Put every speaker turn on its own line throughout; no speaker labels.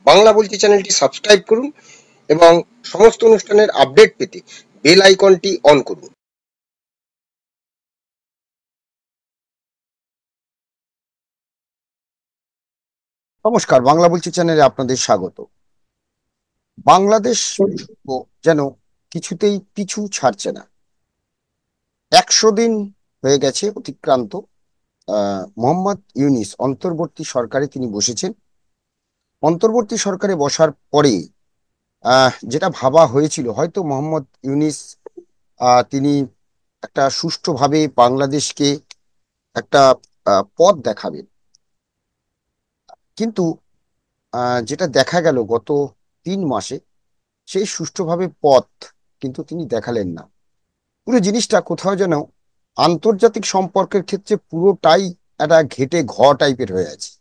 বাংলা বলছি চ্যানেলটি সাবস্ক্রাইব করুন এবং সমস্ত অনুষ্ঠানের আপডেট পেতে বেল আইকনটি অন করুন।
নমস্কার, বাংলা বলছি চ্যানেলে আপনাদের স্বাগত। বাংলাদেশ যেন কিছুতেই পিছু ছাড়ছে না। 100 দিন হয়ে গেছে অতিক্রান্ত। মোহাম্মদ ইউনিস অন্তর্বর্তী সরকারে তিনি বসেছেন। অন্তর্বর্তী সরকারে বসার পরে যেটা ভাবা হয়েছিল, হয়তো মোহাম্মদ ইউনিস তিনি একটা সুষ্ঠুভাবে বাংলাদেশকে একটা পথ দেখাবেন, কিন্তু যেটা দেখা গেল গত 3 মাসে সেই সুষ্ঠুভাবে পথ কিন্তু তিনি দেখালেন না। পুরো জিনিসটা কোথাও যেন আন্তর্জাতিক সম্পর্কের ক্ষেত্রে পুরোটাই একটা ঘেটে ঘ টাইপের হয়ে আছে।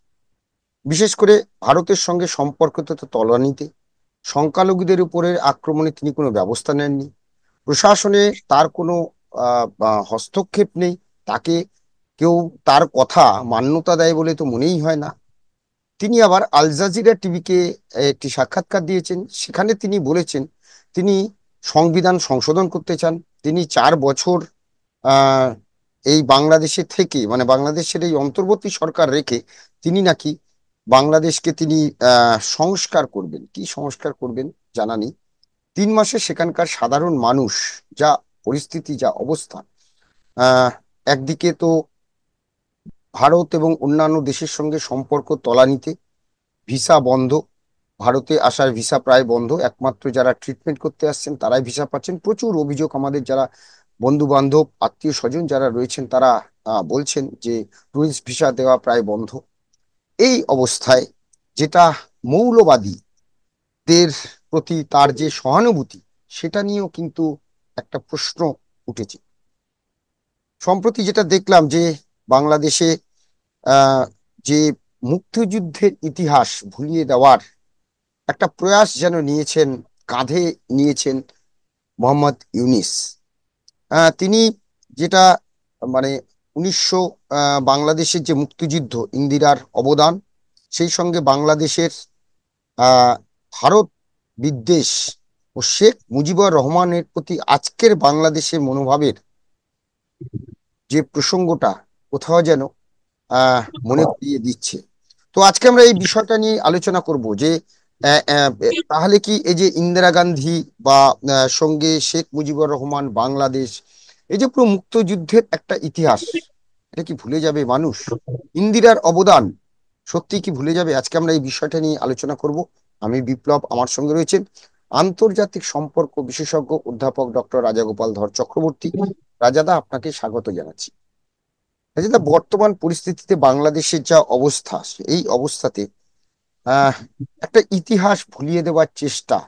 বিশেষ করে ভারতের সঙ্গে সম্পর্ক তো তলানিতে। সংখ্যালঘুদের উপরে আক্রমণে তিনি কোনো ব্যবস্থা নেননি। প্রশাসনে তার কোনো হস্তক্ষেপ নেই। তাকে কেউ তার কথা মান্যতা দেয় বলে তো মনেই হয় না। তিনি আবার আল জাজিরা টিভিকে একটি সাক্ষাৎকার দিয়েছেন। সেখানে তিনি বলেছেন তিনি সংবিধান সংশোধন করতে চান। তিনি 4 বছর আহ এই বাংলাদেশে থেকে, মানে বাংলাদেশের এই অন্তর্বর্তী সরকার রেখে তিনি নাকি বাংলাদেশকে তিনি সংস্কার করবেন। কি সংস্কার করবেন জানা নেই। 3 মাসে সেখানকার সাধারণ মানুষ যা পরিস্থিতি, যা অবস্থা, একদিকে তো ভারত এবং অন্যান্য দেশের সঙ্গে সম্পর্ক তলানিতে, ভিসা বন্ধ, ভারতে আসার ভিসা প্রায় বন্ধ। একমাত্র যারা ট্রিটমেন্ট করতে আসছেন তারাই ভিসা পাচ্ছেন। প্রচুর অভিযোগ, আমাদের যারা বন্ধু বান্ধব আত্মীয় স্বজন যারা রয়েছেন তারা বলছেন যে টুরিস্ট ভিসা দেওয়া প্রায় বন্ধ। এই অবস্থায় যেটা মৌলবাদীদের প্রতি তার যে সহানুভূতি, সেটা নিয়েও কিন্তু একটা প্রশ্ন উঠেছে। সম্প্রতি যেটা দেখলাম যে বাংলাদেশে আহ যে মুক্তিযুদ্ধের ইতিহাস ভুলিয়ে দেওয়ার একটা প্রয়াস যেন নিয়েছেন, কাঁধে নিয়েছেন মোহাম্মদ ইউনিস। তিনি যেটা, মানে 1900 বাংলাদেশের যে মুক্তিযুদ্ধ, ইন্দিরার অবদান, সেই সঙ্গে বাংলাদেশের আহ ভারত বিদ্বেষ ও শেখ মুজিবুর রহমানের প্রতি আজকের বাংলাদেশের মনোভাবের যে প্রসঙ্গটা কোথাও যেন মনে করিয়ে দিচ্ছে। তো আজকে আমরা এই বিষয়টা নিয়ে আলোচনা করব যে আহ, আহ, তাহলে কি এই যে ইন্দিরা গান্ধী বা সঙ্গে শেখ মুজিবুর রহমান, বাংলাদেশ, এই যে পুরো মুক্তিযুদ্ধের একটা ইতিহাস, এটা কি ভুলে যাবে মানুষ? ইন্দিরার অবদান সত্যি কি ভুলে যাবে? আজকে আমরা এই বিষয়টা নিয়ে আলোচনা করব। আমি বিপ্লব, আমার সঙ্গে রয়েছেন আন্তর্জাতিক সম্পর্ক বিশেষজ্ঞ অধ্যাপক ডক্টর রাজাগোপাল ধর চক্রবর্তী। রাজাদা, আপনাকে স্বাগত জানাচ্ছি। রাজাদা, বর্তমান পরিস্থিতিতে বাংলাদেশের যা অবস্থা, এই অবস্থাতে আহ একটা ইতিহাস ভুলিয়ে দেওয়ার চেষ্টা,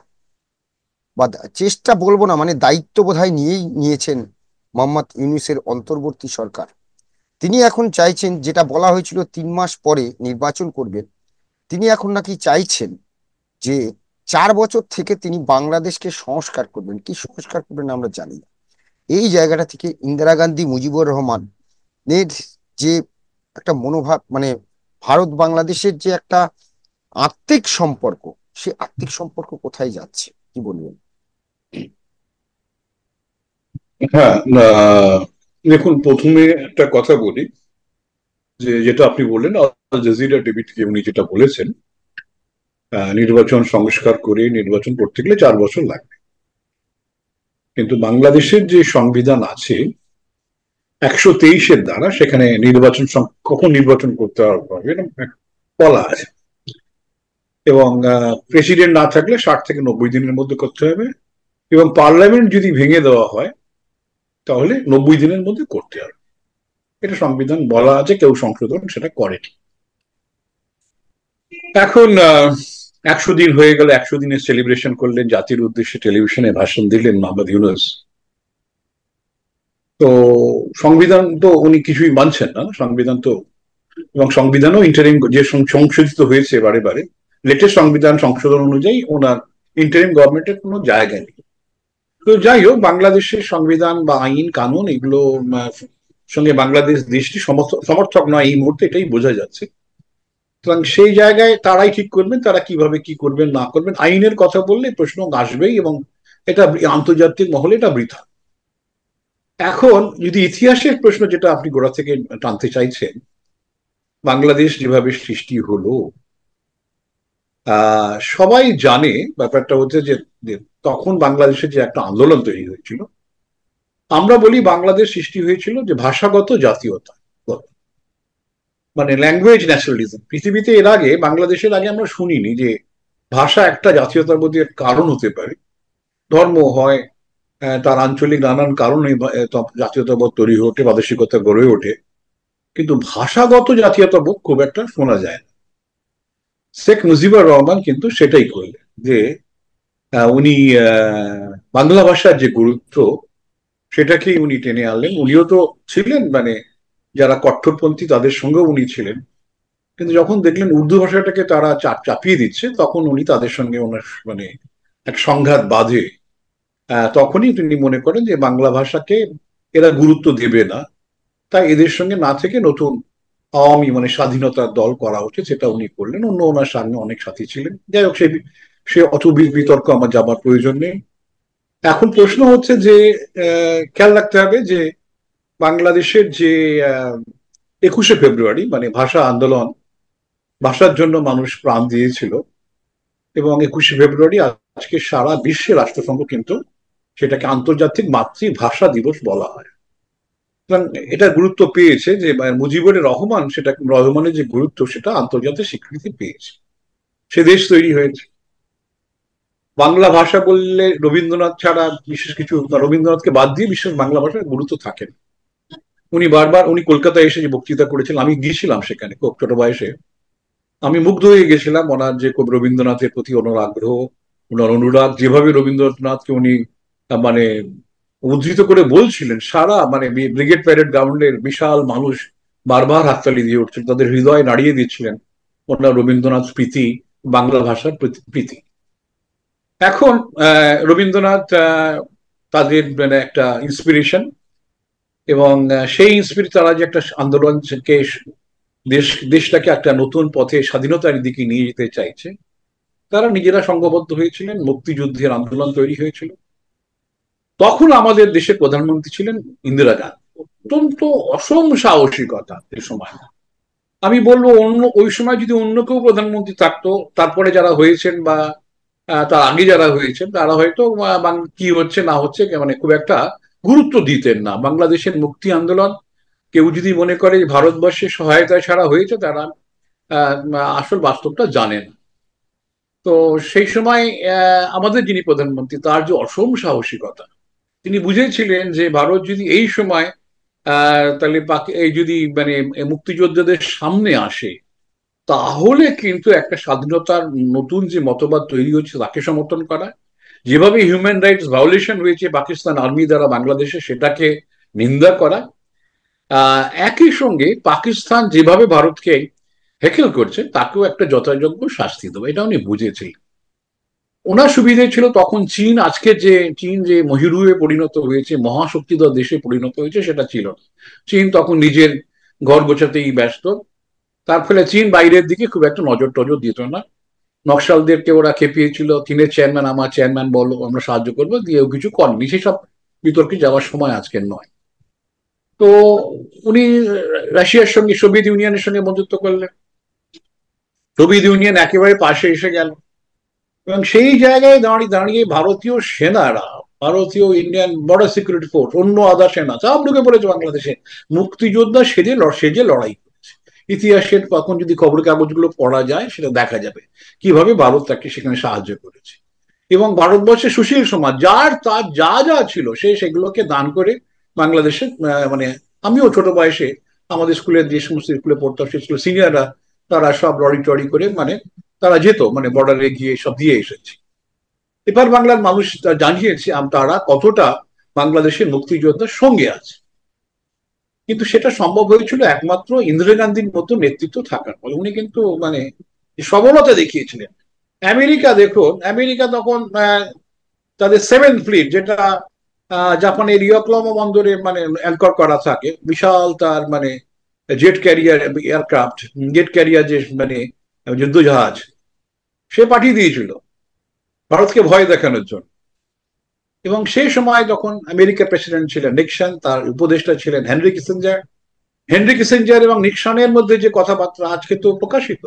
বা চেষ্টা বলবো না, মানে দায়িত্ব বোধহয় নিয়েছেন মোহাম্মদ ইউনূসের অন্তর্বর্তী সরকার। তিনি এখন চাইছেন, যেটা বলা হয়েছিল 3 মাস পরে নির্বাচন করবেন, তিনি এখন নাকি চাইছেন যে 4 বছর থেকে তিনি বাংলাদেশকে সংস্কার করবেন। কি সংস্কার করবেন আমরা জানি না। এই জায়গাটা থেকে ইন্দিরা গান্ধী, মুজিবুর রহমান এর যে একটা মনোভাব, মানে ভারত বাংলাদেশের যে একটা আত্মিক সম্পর্ক, সে আত্মিক সম্পর্ক কোথায় যাচ্ছে, কি বলবেন?
হ্যাঁ, দেখুন, প্রথমে একটা কথা বলি যে যেটা আপনি বললেন, আল জাজিরা টিভি থেকে উনি যেটা বলেছেন, নির্বাচন সংস্কার করে নির্বাচন করতে গেলে 4 বছর লাগবে। কিন্তু বাংলাদেশের যে সংবিধান আছে 123-এর দ্বারা, সেখানে নির্বাচন কখন নির্বাচন করতে হবে বলা আছে। এবং প্রেসিডেন্ট না থাকলে 60 থেকে 90 দিনের মধ্যে করতে হবে। এবং পার্লামেন্ট যদি ভেঙে দেওয়া হয় তাহলে 90 দিনের মধ্যে করতে হবে। এটা সংবিধান বলা আছে, কেউ সংশোধন সেটা করেনি। এখন 100 দিন হয়ে গেল, 100 দিনের সেলিব্রেশন করলেন, জাতির উদ্দেশ্যে টেলিভিশনে ভাষণ দিলেন মোহাম্মদ ইউনূস। তো সংবিধান তো উনি কিছুই মানছেন না, সংবিধান তো। এবং সংবিধানও ইন্টারিম যে সংশোধিত হয়েছে বারে বারে, লেটেস্ট সংবিধান সংশোধন অনুযায়ী ওনার ইন্টারিম গভর্নমেন্টের কোনো জায়গা নেই। তো যাই হোক, বাংলাদেশের সংবিধান বা আইন কানুন এগুলো সঙ্গে বাংলাদেশ দেশটি সমর্থক নয় এই মুহূর্তে, এটাই বোঝা যাচ্ছে। সুতরাং সেই জায়গায় তারাই ঠিক করবেন তারা কিভাবে কি করবেন না করবেন। আইনের কথা বললে প্রশ্ন আসবেই, এবং এটা আন্তর্জাতিক মহলে এটা বৃথা। এখন যদি ইতিহাসের প্রশ্ন, যেটা আপনি গোড়া থেকে টানতে চাইছেন, বাংলাদেশ যেভাবে সৃষ্টি হলো, সবাই জানে ব্যাপারটা হচ্ছে যে তখন বাংলাদেশে যে একটা আন্দোলন তৈরি হয়েছিল, আমরা বলি বাংলাদেশ সৃষ্টি হয়েছিল যে ভাষাগত জাতীয়তা, মানে ল্যাঙ্গুয়েজ ন্যাশনালিজম। পৃথিবীতে এর আগে, বাংলাদেশের আগে আমরা শুনিনি যে ভাষা একটা জাতীয়তার মধ্যে কারণ হতে পারে। ধর্ম হয়, তার আঞ্চলিক নানান কারণে জাতীয়তাবোধ তৈরি ওঠে, প্রাদেশিকতা গড়ে ওঠে, কিন্তু ভাষাগত জাতীয়তাবোধ খুব একটা শোনা যায় না। শেখ মুজিবুর রহমান কিন্তু সেটাই করলেন, যে উনি বাংলা ভাষার যে গুরুত্ব সেটাকেই উনি টেনে আনলেন। উনিও তো ছিলেন মানে যারা কট্টরপন্থী তাদের সঙ্গেও উনি ছিলেন, কিন্তু যখন দেখলেন উর্দু ভাষাটাকে তারা চাপিয়ে দিচ্ছে, তখন উনি তাদের সঙ্গে ওনার মানে এক সংঘাত বাঁধে। তখনই তিনি মনে করেন যে বাংলা ভাষাকে এরা গুরুত্ব দেবে না, তাই এদের সঙ্গে না থেকে নতুন আওয়ামী মানে স্বাধীনতার দল করা উচিত, সেটা উনি করলেন। অন্য ওনার সামনে অনেক সাথী ছিলেন। যাই হোক, সে অত বিতর্ক আমার যাবার প্রয়োজন নেই। এখন প্রশ্ন হচ্ছে যে খেয়াল রাখতে হবে যে বাংলাদেশের যে 21শে ফেব্রুয়ারি মানে ভাষা আন্দোলন, ভাষার জন্য মানুষ প্রাণ দিয়েছিল, এবং 21শে ফেব্রুয়ারি আজকে সারা বিশ্বে রাষ্ট্রসংঘ কিন্তু সেটাকে আন্তর্জাতিক মাতৃভাষা দিবস বলা হয়। সুতরাং এটা গুরুত্ব পেয়েছে যে মুজিবুর রহমান, সেটা রহমানের যে গুরুত্ব সেটা আন্তর্জাতিক স্বীকৃতি পেয়েছে, সে দেশ তৈরি হয়েছে। বাংলা ভাষা বললে রবীন্দ্রনাথ ছাড়া বিশেষ কিছু, রবীন্দ্রনাথকে বাদ দিয়ে বিশেষ বাংলা ভাষার গুরুত্ব থাকে না। উনি কলকাতায় এসে যে বক্তৃতা করেছিলেন, আমি গিয়েছিলাম সেখানে খুব ছোট বয়সে, আমি মুগ্ধ হয়ে গেছিলাম ওনার যে খুব রবীন্দ্রনাথের প্রতি ওনার আগ্রহ, ওনার অনুরাগ, যেভাবে রবীন্দ্রনাথকে উনি মানে উদ্ধৃত করে বলছিলেন। সারা মানে ব্রিগেড প্যারেড গ্রাউন্ডের বিশাল মানুষ বারবার হাততালি দিয়ে উঠছিলেন, তাদের হৃদয় নাড়িয়ে দিচ্ছিলেন ওনার রবীন্দ্রনাথ প্রীতি, বাংলা ভাষার প্রীতি। এখন রবীন্দ্রনাথ তাদের মানে একটা ইন্সপিরেশন, এবং সেই ইন্সপিরেশন তারা যে একটা আন্দোলনকে দেশটাকে একটা নতুন পথে স্বাধীনতার দিকে নিয়ে যেতে চাইছে, তারা নিজেরা সংঘবদ্ধ হয়েছিলেন, মুক্তিযুদ্ধের আন্দোলন তৈরি হয়েছিল। তখন আমাদের দেশের প্রধানমন্ত্রী ছিলেন ইন্দিরা গান্ধী। অত্যন্ত অসম সাহসিকতা এ সময়। আমি বলবো ওই সময় যদি অন্য কেউ প্রধানমন্ত্রী থাকতো, তারপরে যারা হয়েছেন বা তার আগে যারা হয়েছেন, তারা হয়তো কি হচ্ছে না হচ্ছে মানে খুব একটা গুরুত্ব দিতেন না। বাংলাদেশের মুক্তি আন্দোলন কেউ যদি মনে করে ভারতবর্ষের সহায়তা ছাড়া হয়েছে, তারা আসল বাস্তবটা জানেন। তো সেই সময় আমাদের যিনি প্রধানমন্ত্রী, তার যে অসম সাহসিকতা, তিনি বুঝেছিলেন যে ভারত যদি এই সময় তাহলে এই যদি মানে মুক্তিযোদ্ধাদের সামনে আসে, তাহলে কিন্তু একটা স্বাধীনতার নতুন যে মতবাদ তৈরি হচ্ছে তাকে সমর্থন করা, যেভাবে হিউম্যান রাইটস ভায়োলেশন হয়েছে পাকিস্তান আর্মি দ্বারা বাংলাদেশে, সেটাকে নিন্দা করা। একই সঙ্গে পাকিস্তান যেভাবে ভারতকে হেকেল করছে, তাকেও একটা যথাযোগ্য শাস্তি দেবো, এটা উনি বুঝেছিলেন। ওনার সুবিধে ছিল তখন চীন, আজকে যে চীন যে মহিরুহে পরিণত হয়েছে, মহাশক্তিধর দেশে পরিণত হয়েছে, সেটা ছিল না। চীন তখন নিজের ঘর গোছাতেই ব্যস্ত, তার ফলে চীন বাইরের দিকে খুব একটা নজর টজর দিত না। নকশালদেরকে ওরা খেপিয়েছিল, চীনের চেয়ারম্যান আমার চেয়ারম্যান বলো, আমরা সাহায্য করবো, দিয়েও কিছু করেনি। সেসব বিতর্কে যাওয়ার সময় আজকের নয়। তো উনি রাশিয়ার সঙ্গে, সোভিয়েত ইউনিয়নের সঙ্গে বন্ধুত্ব করলেন, সোভিয়েত ইউনিয়ন একেবারে পাশে এসে গেল, এবং সেই জায়গায় দাঁড়িয়ে দাঁড়িয়ে ভারতীয় সেনারা, ভারতীয় ইন্ডিয়ান বর্ডার সিকিউরিটি ফোর্স, অন্য আদার সেনা সব ঢুকে পড়েছে বাংলাদেশে, মুক্তিযোদ্ধা সেজে লড়াই করেছে। ইতিহাসের কখন যদি খবরের কাগজগুলো পড়া যায়, সেটা দেখা যাবে কিভাবে ভারত তাকে সেখানে সাহায্য করেছে। এবং ভারতবর্ষের সুশীল সমাজ যার তার যা যা ছিল, সেগুলোকে দান করে বাংলাদেশে মানে আমিও ছোট বয়সে আমাদের স্কুলের যে সমস্ত স্কুলে পড়তাম, সে স্কুলের সিনিয়ররা তারা সব লড়ি টড়ি করে মানে তারা যেত, মানে বর্ডারে গিয়ে সব দিয়ে এসেছে। এবার বাংলার মানুষ জানিয়েছে তারা কতটা বাংলাদেশের মুক্তিযোদ্ধার সঙ্গে আছে। কিন্তু সেটা সম্ভব হয়েছিল একমাত্র ইন্দিরা গান্ধীর মতো নেতৃত্ব থাকার ফলে। উনি কিন্তু মানে সবলতা দেখিয়েছিলেন। আমেরিকা দেখুন, আমেরিকা তখন তাদের 7th ফ্লিট, যেটা জাপানের ইয়োকোহামা বন্দরে মানে অ্যাঙ্কর করা থাকে, বিশাল তার মানে jet career aircraft, jet career যে মানে যুদ্ধ জাহাজ সে পাঠিয়ে দিয়েছিল ভারতকে ভয় দেখানোর জন্য। এবং সেই সময় যখন আমেরিকার প্রেসিডেন্ট ছিলেন নিক্সন, তার উপদেষ্টা ছিলেন হেনরি কিসিঞ্জার এবং নিক্সনের মধ্যে যে কথাবার্তা আজকে তো প্রকাশিত।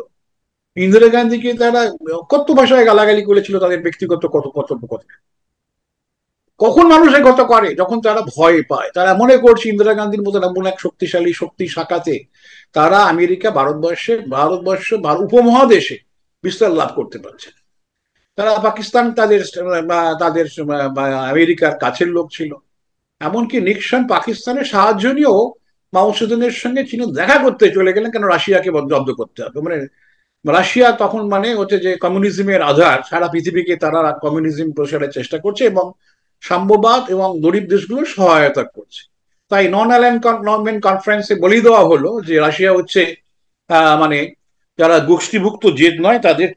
ইন্দিরা গান্ধীকে তারা কত ভাষায় গালাগালি করেছিল, তাদের ব্যক্তিগত কত কর্তব্য কথা। কখন মানুষ এই কথা করে? যখন তারা ভয় পায়। তারা মনে করছে ইন্দিরা গান্ধীর মতো এমন এক শক্তিশালী শক্তি শাখাতে তারা আমেরিকা ভারতবর্ষ উপমহাদেশে বিস্তার লাভ করতে পারছে। তারা পাকিস্তান তাদের তাদের আমেরিকার কাছের লোক ছিল। এমনকি নিক্সন পাকিস্তানের সাহায্য নিয়েও মাও সেতুংয়ের সঙ্গে চীন দেখা করতে চলে গেলেন, কেন রাশিয়াকে জব্দ করতে হবে। মানে রাশিয়া তখন মানে হচ্ছে যে কমিউনিজমের আধার, সারা পৃথিবীকে তারা কমিউনিজম প্রসারের চেষ্টা করছে এবং সাম্যবাদ এবং গরিব দেশগুলো সহায়তা করছে। তাই নন অ্যালাইনমেন্ট কনফারেন্সে বলে দেওয়া হলো যে রাশিয়া হচ্ছে মানে যারা গোষ্ঠীভুক্ত জেদ নয়, তাদের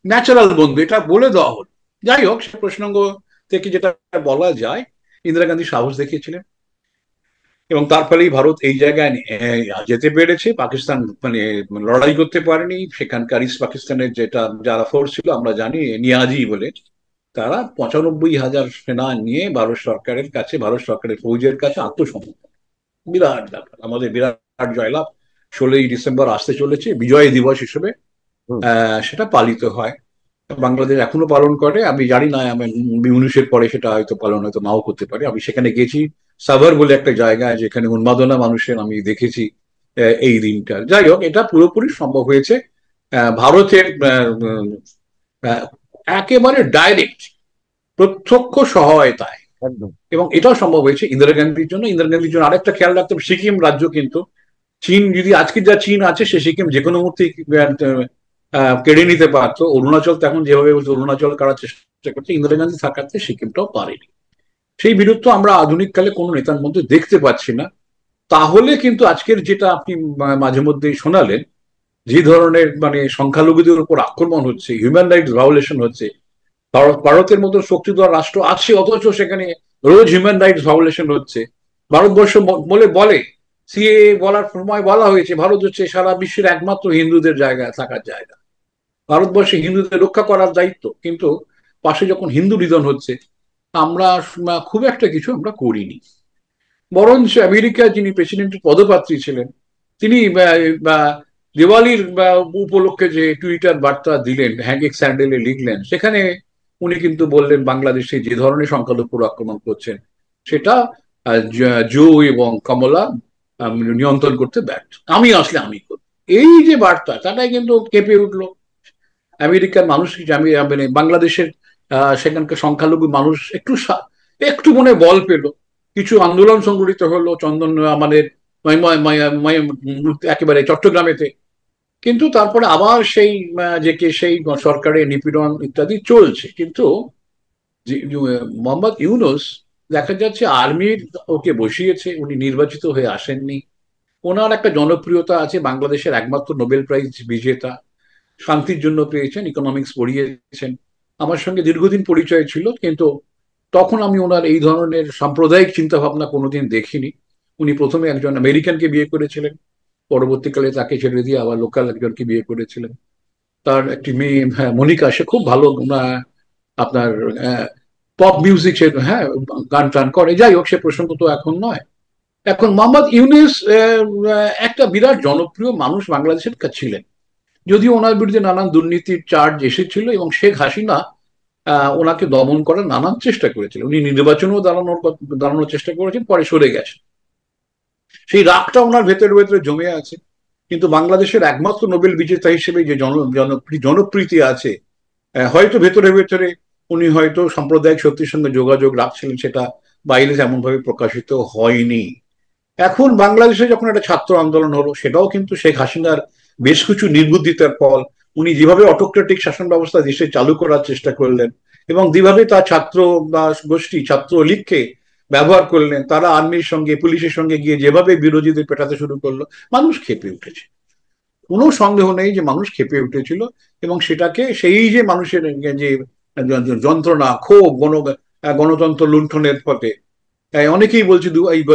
ন্যাচারাল বন্ধু, এটা বলে দেওয়া হলো। যাই হোক, সে প্রসঙ্গ থেকে যেটা বলা যায়, ইন্দিরা গান্ধী সাহস দেখিয়েছিলেন এবং তার ফলেই ভারত এই জায়গায় যেতে পেরেছে। পাকিস্তান মানে লড়াই করতে পারেনি। সেখানকার ইস্ট পাকিস্তানের যারা ফোর্স ছিল আমরা জানি নিয়াজি বলে, তারা ৯৫,০০০ সেনা নিয়ে ভারত সরকারের ফৌজের কাছে আত্মসমর্পণ। বিরাট ব্যাপার, আমাদের বিরাট জয়লাভ। ১৬ই ডিসেম্বর আসতে চলেছে, বিজয় দিবস হিসেবে সেটা পালিত হয়। বাংলাদেশ এখনো পালন করে, আমি জানি না, আমি ১৯-এর পরে সেটা হয়তো পালন হয়তো নাও করতে পারে। আমি সেখানে গেছি, সাভার বলে একটা জায়গায়, যেখানে উন্মাদনা মানুষের আমি দেখেছি এই দিনটা। যাই হোক, এটা পুরোপুরি সম্ভব হয়েছে ভারতের একেবারে ডাইরেক্ট প্রত্যক্ষ সহায়তায়, এবং এটাও সম্ভব হয়েছে ইন্দিরা গান্ধীর জন্য। আরেকটা খেয়াল রাখতে হবে, সিকিম রাজ্য কিন্তু চীন যদি আজকে যা চীন আছে, সে সিকিম যে কোনো মুহূর্তে কেড়ে নিতে পারতো। অরুণাচল তো এখন যেভাবে অরুণাচল কারার চেষ্টা করছে, ইন্দিরা গান্ধী থাকাতে সিকিমটাও পারেনি। সেই বীরত্ব আমরা আধুনিক কালে কোনো নেতার মধ্যে দেখতে পাচ্ছি না। তাহলে কিন্তু আজকের যেটা আপনি মাঝে মধ্যে শোনালেন, যে ধরনের মানে সংখ্যালঘুদের উপর আক্রমণ হচ্ছে, হিউম্যান রাইটস ভায়োলেশন হচ্ছে, ভারতের মতো শক্তিধর রাষ্ট্র আছে অথচ সেখানে রোজ হিউম্যান রাইটস ভায়োলেশন হচ্ছে। ভারতবর্ষ বলে সিএ বলার সময় বলা হয়েছে ভারত হচ্ছে সারা বিশ্বের একমাত্র হিন্দুদের থাকার জায়গা, ভারতবর্ষে হিন্দুদের রক্ষা করার দায়িত্ব। কিন্তু পাশে যখন হিন্দু নিধন হচ্ছে, আমরা খুব একটা কিছু আমরা করিনি। বরঞ্চ আমেরিকার যিনি প্রেসিডেন্টের পদপ্রার্থী ছিলেন, তিনি দিওয়ালির উপলক্ষে যে টুইটার বার্তা দিলেন, হ্যাঙ্গিং স্যান্ডেলে লিখলেন, সেখানে উনি কিন্তু বললেন বাংলাদেশে যে ধরনের সংখ্যালঘু আক্রমণ করছেন সেটা জো এবং কমলা নিয়ন্ত্রণ করতে ব্যর্থ, আমি আসলে আমি করব। এই যে বার্তা, তাটাই কিন্তু কেঁপে উঠলো আমেরিকার মানুষ। মানে বাংলাদেশের সেখানকার সংখ্যালঘু মানুষ একটু মনে বল পেল, কিছু আন্দোলন সংগঠিত হলো চন্দন আমাদের একেবারে চট্টগ্রামেতে। কিন্তু তারপরে আবার সেই সেই সরকারের নিপীড়ন ইত্যাদি চলছে। কিন্তু মোহাম্মদ ইউনূস দেখা যাচ্ছে আর্মির ওকে বসিয়েছে, উনি নির্বাচিত হয়ে আসেননি। ওনার একটা জনপ্রিয়তা আছে, বাংলাদেশের একমাত্র নোবেল প্রাইজ বিজেতা, শান্তির জন্য পেয়েছেন, ইকোনমিক্স পড়িয়েছেন। আমার সঙ্গে দীর্ঘদিন পরিচয় ছিল, কিন্তু তখন আমি ওনার এই ধরনের সাম্প্রদায়িক চিন্তা ভাবনা কোনোদিন দেখিনি। উনি প্রথমে একজন আমেরিকানকে বিয়ে করেছিলেন, পরবর্তীকালে তাকে ছেড়ে দিয়ে আবার লোকাল একজনকে বিয়ে করেছিলেন। তার একটি মেয়ে মনিকা, সে খুব ভালো আপনার পপ মিউজিক, সে গান টান করে। যাই হোক, সে প্রসঙ্গ তো এখন নয়। এখন মোহাম্মদ ইউনূস একটা বিরাট জনপ্রিয় মানুষ বাংলাদেশের কাছে ছিলেন, যদিও ওনার বিরুদ্ধে নানান দুর্নীতির চার্জ এসেছিল এবং শেখ হাসিনা ওনাকে দমন করার নানান চেষ্টা করেছিলেন। উনি নির্বাচনেও দাঁড়ানোর চেষ্টা করেছেন, পরে সরে গেছেন। সেই রাগটা ওনার ভেতরে ভেতরে জমে আছে। কিন্তু বাংলাদেশের একমাত্র নোবেল বিজেতা হিসেবে যে জনপ্রীতি আছে, হয়তো ভেতরে ভেতরে উনি হয়তো সাম্প্রদায়িক শক্তির সঙ্গে যোগাযোগ রাখছিলেন, সেটা বাইরে তেমন ভাবে প্রকাশিত হয়নি। এখন বাংলাদেশে যখন একটা ছাত্র আন্দোলন হলো, সেটাও কিন্তু শেখ হাসিনার বেশ কিছু নির্বুদ্ধিতার ফল। উনি যেভাবে অটোক্রেটিক শাসন ব্যবস্থা দেশে চালু করার চেষ্টা করলেন এবং যেভাবে তার ছাত্র বা গোষ্ঠী ছাত্রলীগকে ব্যবহার করলেন, তারা আর্মির সঙ্গে পুলিশের সঙ্গে গিয়ে যেভাবে বিরোধীদের পেটাতে শুরু করলো, মানুষ ক্ষেপে উঠেছে। কোনো সন্দেহ নেই যে মানুষ ক্ষেপে উঠেছিল এবং সেটাকে সেই যে মানুষের যে যন্ত্রণা, ক্ষোভ, গণতন্ত্র লুণ্ঠনের ফলে, অনেকেই বলছে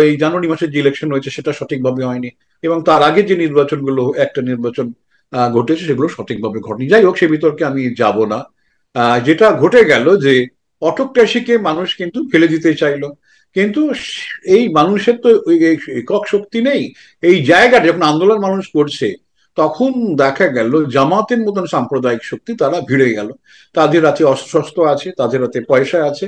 এই জানুয়ারি মাসের যে ইলেকশন হয়েছে সেটা সঠিকভাবে হয়নি এবং তার আগে যে নির্বাচনগুলো, একটা নির্বাচন ঘটেছে সেগুলো সঠিকভাবে ঘটেনি। যাই হোক, সে বিতর্কে আমি যাব না। যেটা ঘটে গেল যে অটোক্রেসিকে মানুষ কিন্তু ফেলে দিতে চাইলো, কিন্তু এই মানুষের তো এই একক শক্তি নেই। এই জায়গাটা যখন আন্দোলন মানুষ করছে, তখন দেখা গেল জামাতের মতন সাম্প্রদায়িক শক্তি তারা ভিড়ে গেল। তাদের হাতে অস্ত্র আছে, তাদের হাতে পয়সা আছে,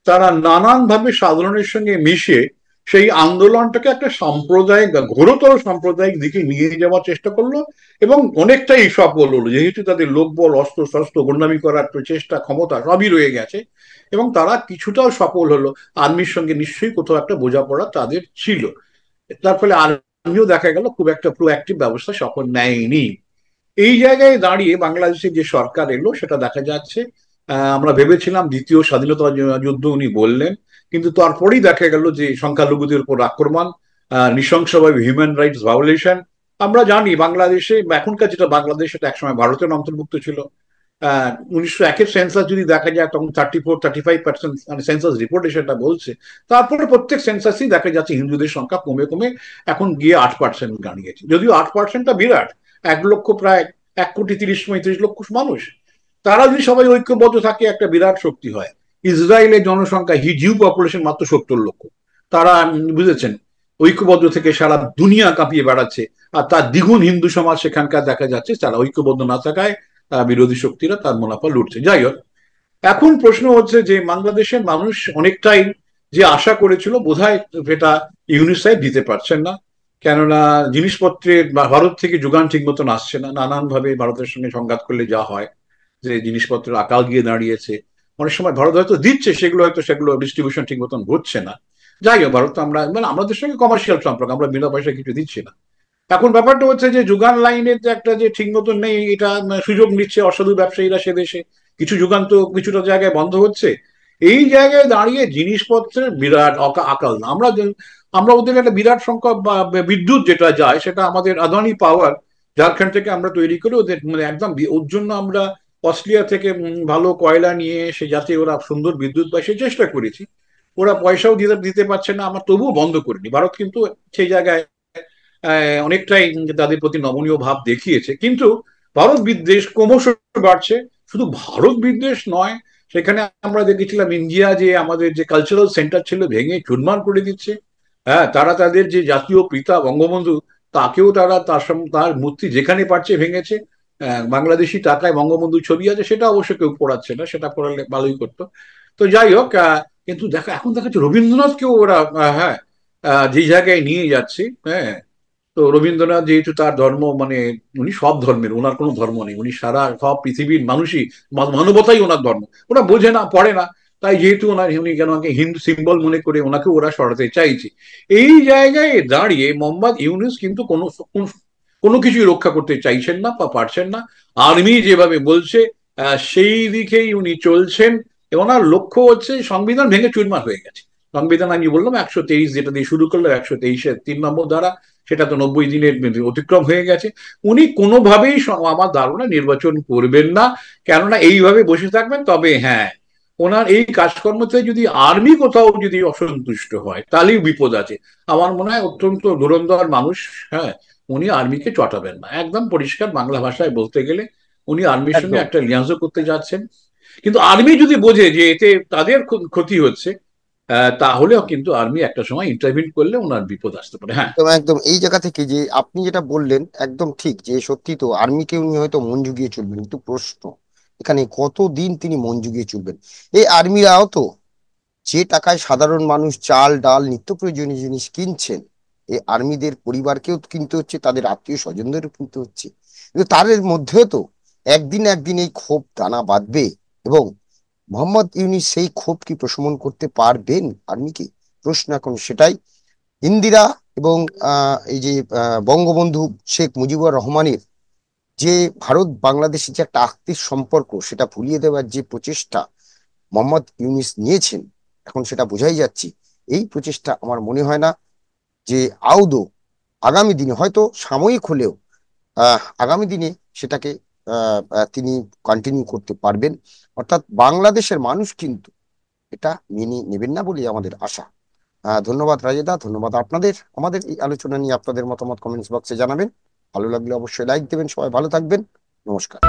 তারা নানানভাবে সাধারণের সঙ্গে মিশে সেই আন্দোলনটাকে একটা সাম্প্রদায়িক বা ঘোরতর সাম্প্রদায়িক দিকে নিয়ে যাওয়ার চেষ্টা করলো, এবং অনেকটাই সফল হলো, যেহেতু তাদের লোকবল, অস্ত্র শস্ত্র, গুন্ডামি করার চেষ্টা, ক্ষমতা সবই রয়ে গেছে, এবং তারা কিছুটাও সফল হলো। আর্মির সঙ্গে নিশ্চয়ই কোথাও একটা বোঝাপড়া তাদের ছিল। তার ফলে আর্মিও দেখা গেল খুব একটা প্রোঅ্যাক্টিভ ব্যবস্থা সফল নেয়নি। এই জায়গায় দাঁড়িয়ে বাংলাদেশে যে সরকার এলো সেটা দেখা যাচ্ছে, আমরা ভেবেছিলাম দ্বিতীয় স্বাধীনতা যুদ্ধ উনি বললেন, কিন্তু তারপরেই দেখা গেল যে সংখ্যালঘুদের উপর আক্রমণ, নৃশংসভাবে হিউম্যান রাইটস ভায়োলেশন। আমরা জানি বাংলাদেশে এখনকার যেটা বাংলাদেশ, সেটা একসময় ভারতের অন্তর্ভুক্ত ছিল। 1901-এর সেন্সাস যদি দেখা যায়, তখন 34-35% মানে সেন্সাস রিপোর্টে সেটা বলছে। তারপরে প্রত্যেক সেন্সাসই দেখা যাচ্ছে হিন্দুদের সংখ্যা কমে কমে এখন গিয়ে 8% দাঁড়িয়েছে, যদিও 8%টা বিরাট। 1 লক্ষ, প্রায় 1,30,35,00,000 মানুষ, তারা যদি সবাই ঐক্যবদ্ধ থাকে একটা বিরাট শক্তি হয়। ইসরায়েলের জনসংখ্যা, হিউ পপুলেশন মাত্র 70 লক্ষ, তারা বুঝেছেন ঐক্যবদ্ধ থেকে সারা দুনিয়া কাঁপিয়ে বেড়াচ্ছে, আর তার দ্বিগুণ হিন্দু সমাজ সেখানকার দেখা যাচ্ছে তারা ঐক্যবদ্ধ না থাকায় বিরোধী শক্তিরা তার মুনাফা লুটছে। যাই হোক, এখন প্রশ্ন হচ্ছে যে বাংলাদেশের মানুষ অনেকটাই যে আশা করেছিল বোধহয় সেটা ইউনিট সাহেব দিতে পারছেন না, কেননা জিনিসপত্রের ভারত থেকে যোগান ঠিক মতন আসছে না। নানান ভাবে ভারতের সঙ্গে সংঘাত করলে যা হয়, যে জিনিসপত্রের আকাল গিয়ে দাঁড়িয়েছে। অনেক সময় ভারত হয়তো দিচ্ছে, সেগুলো ডিস্ট্রিবিউশন ঠিক মতন হচ্ছে না। যাই হোক, ভারত তো আমরা মানে আমাদের সঙ্গে কমার্শিয়াল সম্পর্ক, আমরা বিনা পয়সা কিছু দিচ্ছি না। এখন ব্যাপারটা হচ্ছে যে যোগান লাইনের যে একটা যে ঠিক মতন নেই, এটা সুযোগ নিচ্ছে অসাধু ব্যবসায়ীরা সে দেশে। কিছু যোগান তো কিছুটা জায়গায় বন্ধ হচ্ছে। এই জায়গায় দাঁড়িয়ে জিনিসপত্রের বিরাট আকাল। আমরা ওদের একটা বিরাট সংখ্যক বিদ্যুৎ যেটা যায়, সেটা আমাদের আদানি পাওয়ার, ঝাড়খণ্ড থেকে আমরা তৈরি করে ওদের মানে একদম ওর জন্য আমরা অস্ট্রেলিয়া থেকে ভালো কয়লা নিয়ে এসে যাতে ওরা সুন্দর বিদ্যুৎ পায় সে চেষ্টা করেছি। ওরা পয়সাও দিতে দিতে পারছে না, আমরা তবুও বন্ধ করিনি। ভারত কিন্তু সেই জায়গায় অনেকটাই তাদের প্রতি নমনীয় ভাব দেখিয়েছে। কিন্তু ভারত বিদ্বেষ ক্রমশ বাড়ছে। শুধু ভারত বিদ্বেষ নয়, সেখানে আমরা দেখেছিলাম ইন্ডিয়া যে আমাদের যে কালচারাল সেন্টার ছিল ভেঙে চুরমার করে দিচ্ছে। হ্যাঁ, তারা তাদের যে জাতীয় পিতা বঙ্গবন্ধু, তাকেও তারা তার মূর্তি যেখানে পারছে ভেঙেছে। বাংলাদেশি টাকায় বঙ্গবন্ধু ছবি আছে, সেটা অবশ্য কেউ পড়াচ্ছে না, সেটা পড়ালে ভালোই করতো। তো যাই হোক, কিন্তু এখন দেখা যাচ্ছে রবীন্দ্রনাথকেও ওরা হ্যাঁ যে জায়গায় নিয়ে যাচ্ছে। হ্যাঁ, তো রবীন্দ্রনাথ যেহেতু তার ধর্ম মানে উনি সব ধর্মের, ওনার কোনো ধর্ম নেই, উনি সারা সব পৃথিবীর মানুষই, মানবতাই ওনার ধর্ম। ওরা বোঝে না, পড়ে না, তাই যেহেতু উনি কেন হিন্দু সিম্বল মনে করে ওনাকে ওরা সরাতে চাইছে। এই জায়গায় দাঁড়িয়ে মোহাম্মদ ইউনূস কিন্তু কোনো কিছুই রক্ষা করতে চাইছেন না বা পারছেন না। আর্মি যেভাবে বলছে সেই দিকেই উনি চলছেন, এবং ওনার লক্ষ্য হচ্ছে সংবিধান ভেঙে চুরমার হয়ে গেছে। সংবিধান আমি বললাম 123 যেটা দিয়ে শুরু করলো, 123-এর 3 নম্বর ধারা, সেটা তো 90 দিনের অতিক্রম হয়ে গেছে। উনি কোনোভাবেই আমার ধারণা নির্বাচন করবেন না, কেননা এইভাবে বসে থাকবেন তবে হ্যাঁ, ওনার এই কাজকর্মতে যদি আর্মি কোথাও যদি অসন্তুষ্ট হয় তাহলেই বিপদ আছে। আমার মনে হয় অত্যন্ত ধুরন্ধর মানুষ। হ্যাঁ, উনি আর্মিকে চটাবেন না, একদম পরিষ্কার বাংলা ভাষায় বলতে গেলে উনি আর্মির সঙ্গে
একদম
একটা লিয়াজও করতে যাচ্ছেন। কিন্তু আর্মি যদি বোঝে যে এতে তাদের ক্ষতি হচ্ছে, তাহলেও কিন্তু আর্মি একটা সময় ইন্টারভিউ করলে ওনার বিপদ আসতে পারে। হ্যাঁ,
একদম একদম এই জায়গা থেকে যে আপনি যেটা বললেন একদম ঠিক, যে সত্যি তো আর্মিকে উনি হয়তো মন জুগিয়ে চলবেন, কিন্তু প্রশ্ন এখানে কতদিন তিনি মন জুগিয়ে চলবেন? এই আর্মিরাও তো যে টাকায় সাধারণ মানুষ চাল ডাল নিত্য প্রয়োজনীয় জিনিস কিনছেন, এই আর্মিদের পরিবারকেও কিনতে হচ্ছে, তাদের আত্মীয় স্বজনদেরও কিনতে হচ্ছে। কিন্তু তার মধ্যেও তো একদিন একদিন এই ক্ষোভ দানা বাঁধবে, এবং মোহাম্মদ ইউনূস সেই ক্ষোভ কি প্রশমন করতে পারবেন আর্মিকে? প্রশ্ন এখন সেটাই। ইন্দিরা এবং এই যে বঙ্গবন্ধু শেখ মুজিবুর রহমানের যে ভারত বাংলাদেশের যে একটা আত্মিক সম্পর্ক, সেটা ভুলিয়ে দেওয়ার যে প্রচেষ্টা মোহাম্মদ ইউনূস নিয়েছেন, এখন সেটা বোঝাই যাচ্ছে এই প্রচেষ্টা আমার মনে হয় না যে আদৌ আগামী দিনে, হয়তো সাময়িক হলেও আগামী দিনে সেটাকে তিনি কন্টিনিউ করতে পারবেন। অর্থাৎ বাংলাদেশের মানুষ কিন্তু এটা মেনে নেবেন না বলেই আমাদের আশা। ধন্যবাদ রাজেদা, ধন্যবাদ আপনাদের। আমাদের এই আলোচনা নিয়ে আপনাদের মতামত কমেন্টস বক্সে জানাবেন। ভালো লাগলে অবশ্যই লাইক দেবেন। সবাই ভালো থাকবেন। নমস্কার।